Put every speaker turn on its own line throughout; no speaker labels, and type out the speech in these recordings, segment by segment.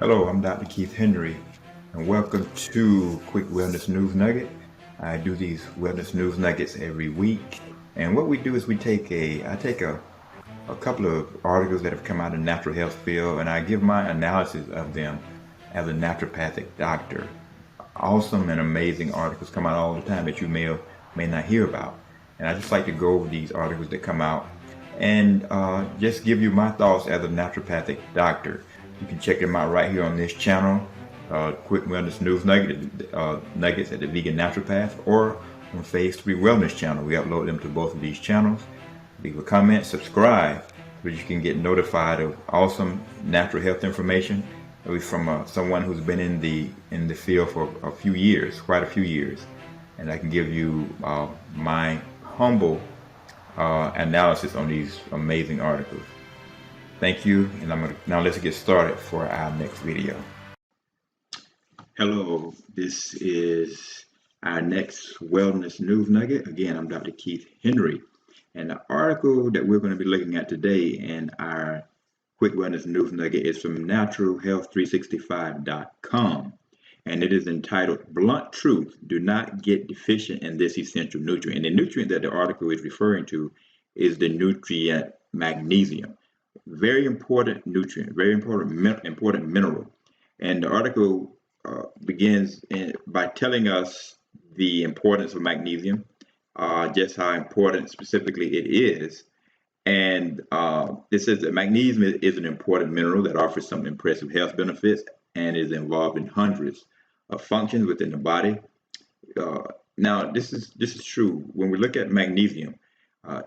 Hello, I'm Dr. Keith Henry, and welcome to Quick Wellness News Nugget. I do these wellness news nuggets every week, and what we do is I take a couple of articles that have come out in the natural health field, and I give my analysis of them as a naturopathic doctor. Awesome and amazing articles come out all the time that you may not hear about, and I just like to go over these articles that come out and just give you my thoughts as a naturopathic doctor. You can check them out right here on this channel, Quick Wellness News Nuggets at the Vegan Naturopath, or on Phase 3 Wellness channel. We upload them to both of these channels. Leave a comment, subscribe, so you can get notified of awesome natural health information from someone who's been in the field for a few years, quite a few years, and I can give you my humble analysis on these amazing articles. Thank you, and now let's get started for our next video. Hello, this is our next wellness news nugget. Again, I'm Dr. Keith Henry, and the article that we're going to be looking at today in our quick wellness news nugget is from naturalhealth365.com, and it is entitled "Blunt Truth: Do Not Get Deficient in This Essential Nutrient." And the nutrient that the article is referring to is the nutrient magnesium. Very important nutrient, very important mineral. And the article begins by telling us the importance of magnesium, just how important specifically it is. And it says that magnesium is an important mineral that offers some impressive health benefits and is involved in hundreds of functions within the body. Now, this is true. When we look at magnesium,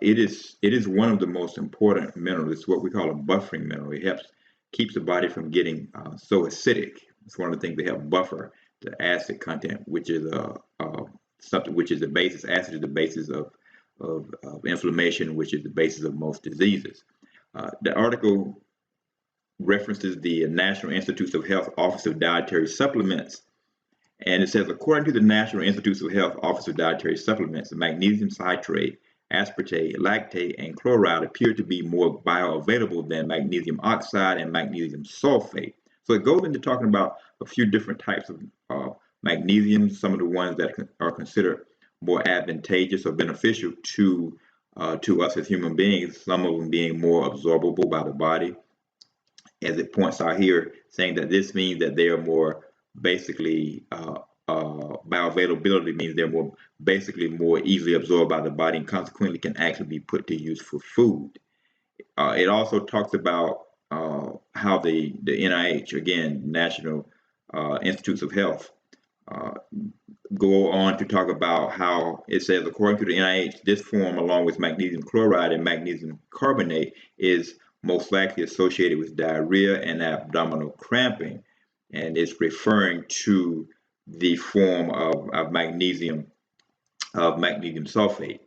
it is one of the most important minerals. It's what we call a buffering mineral. It keeps the body from getting so acidic. It's one of the things they help buffer the acid content, which is something which is the basis. Acid is the basis of inflammation, which is the basis of most diseases. The article references the National Institutes of Health Office of Dietary Supplements, and it says, according to the National Institutes of Health Office of Dietary Supplements, the magnesium citrate, aspartate, lactate, and chloride appear to be more bioavailable than magnesium oxide and magnesium sulfate. So it goes into talking about a few different types of magnesium, some of the ones that are considered more advantageous or beneficial to us as human beings, some of them being more absorbable by the body. As it points out here, saying that this means that they are more basically bioavailability means they're more easily absorbed by the body and consequently can actually be put to use for food. It also talks about how the NIH, again, National Institutes of Health, go on to talk about how it says, according to the NIH, this form, along with magnesium chloride and magnesium carbonate, is most likely associated with diarrhea and abdominal cramping, and it's referring to the form of magnesium sulfate.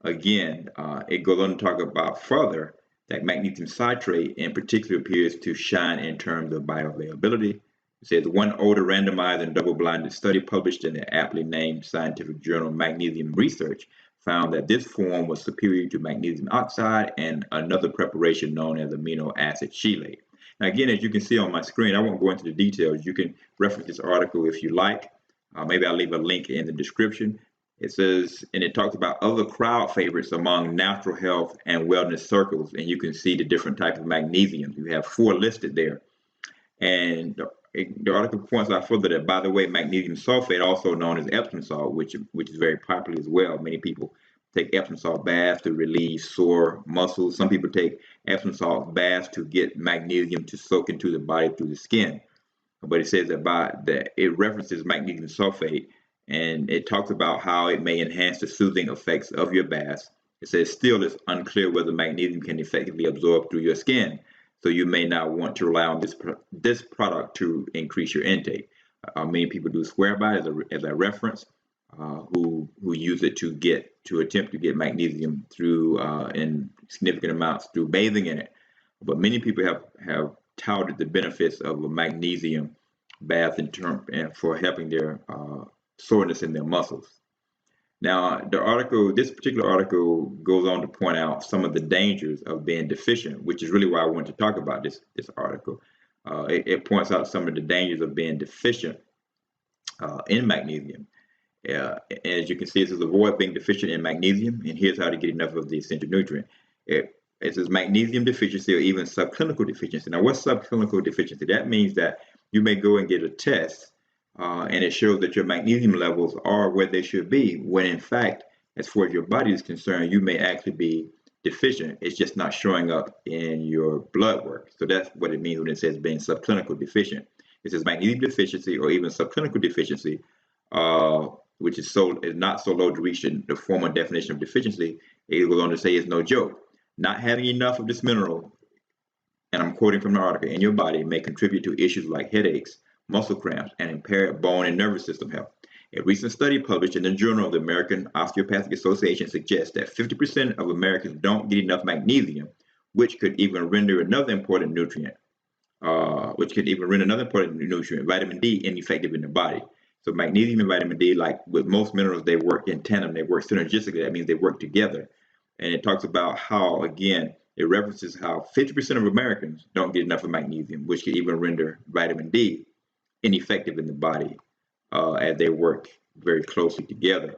Again, it goes on to talk about further that magnesium citrate in particular appears to shine in terms of bioavailability. It says one older randomized and double-blinded study published in the aptly named scientific journal Magnesium Research found that this form was superior to magnesium oxide and another preparation known as amino acid chelate. Now, again, as you can see on my screen, I won't go into the details. You can reference this article if you like. Maybe I'll leave a link in the description. It says, and it talks about other crowd favorites among natural health and wellness circles, and you can see the different types of magnesium. You have 4 listed there. And the article points out further that, by the way, magnesium sulfate, also known as Epsom salt, which is very popular as well. Many people take Epsom salt baths to relieve sore muscles. Some people take Epsom salt baths to get magnesium to soak into the body through the skin. But it says that it references magnesium sulfate, and it talks about how it may enhance the soothing effects of your baths. It says still it's unclear whether magnesium can effectively absorb through your skin, so you may not want to rely on this product to increase your intake. Many people do swear by it as a reference, who use it to attempt to get magnesium through in significant amounts through bathing in it. But many people have touted the benefits of a magnesium bath for helping their soreness in their muscles. Now, this particular article goes on to point out some of the dangers of being deficient, which is really why I wanted to talk about this article. It points out some of the dangers of being deficient in magnesium. As you can see, it says avoid being deficient in magnesium, and here's how to get enough of the essential nutrient. It says magnesium deficiency or even subclinical deficiency. Now, what's subclinical deficiency? That means that you may go and get a test, and it shows that your magnesium levels are where they should be, when in fact, as far as your body is concerned, you may actually be deficient. It's just not showing up in your blood work. So that's what it means when it says being subclinical deficient. It says magnesium deficiency or even subclinical deficiency, which is not so low to reach the formal definition of deficiency. It goes on to say it's no joke. Not having enough of this mineral, and I'm quoting from the article, in your body may contribute to issues like headaches, muscle cramps, and impaired bone and nervous system health. A recent study published in the Journal of the American Osteopathic Association suggests that 50% of Americans don't get enough magnesium, which could even render another important nutrient, vitamin D, ineffective in the body. So magnesium and vitamin D, like with most minerals, they work in tandem. They work synergistically. That means they work together. And it talks about how, again, it references how 50% of Americans don't get enough of magnesium, which can even render vitamin D ineffective in the body, as they work very closely together.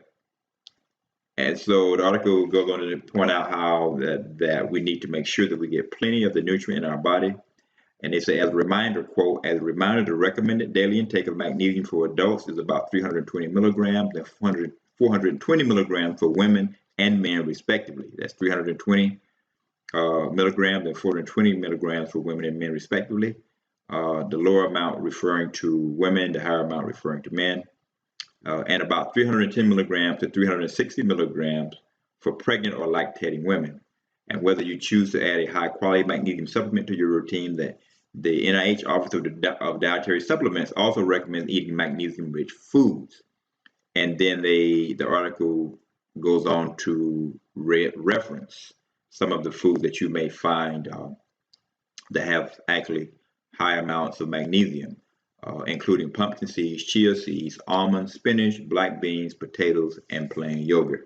And so the article goes on to point out how that we need to make sure that we get plenty of the nutrient in our body. And they say, as a reminder, quote, as a reminder, the recommended daily intake of magnesium for adults is about 320 milligrams and 420 milligrams for women and men, respectively. That's 320 milligrams and 420 milligrams for women and men, respectively. The lower amount referring to women, the higher amount referring to men. And about 310 milligrams to 360 milligrams for pregnant or lactating women. And whether you choose to add a high-quality magnesium supplement to your routine, that the NIH Office of Dietary Supplements also recommends eating magnesium-rich foods. And then the article goes on to reference some of the foods that you may find that have actually high amounts of magnesium, including pumpkin seeds, chia seeds, almonds, spinach, black beans, potatoes, and plain yogurt.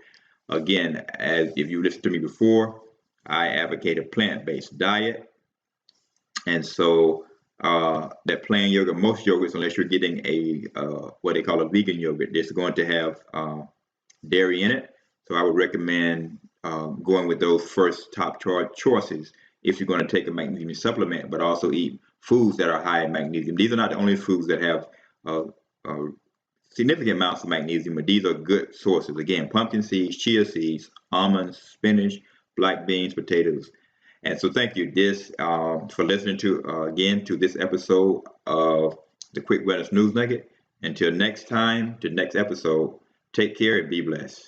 Again, as if you listened to me before, I advocate a plant-based diet. And so that plain yogurt, most yogurts, unless you're getting a what they call a vegan yogurt, that's going to have dairy in it. So I would recommend going with those first top choices if you're going to take a magnesium supplement, but also eat foods that are high in magnesium. These are not the only foods that have significant amounts of magnesium, but these are good sources. Again, pumpkin seeds, chia seeds, almonds, spinach, black beans, potatoes. And so thank you, for listening to this episode of the Quick Wellness News Nugget. Until next time, to next episode, take care and be blessed.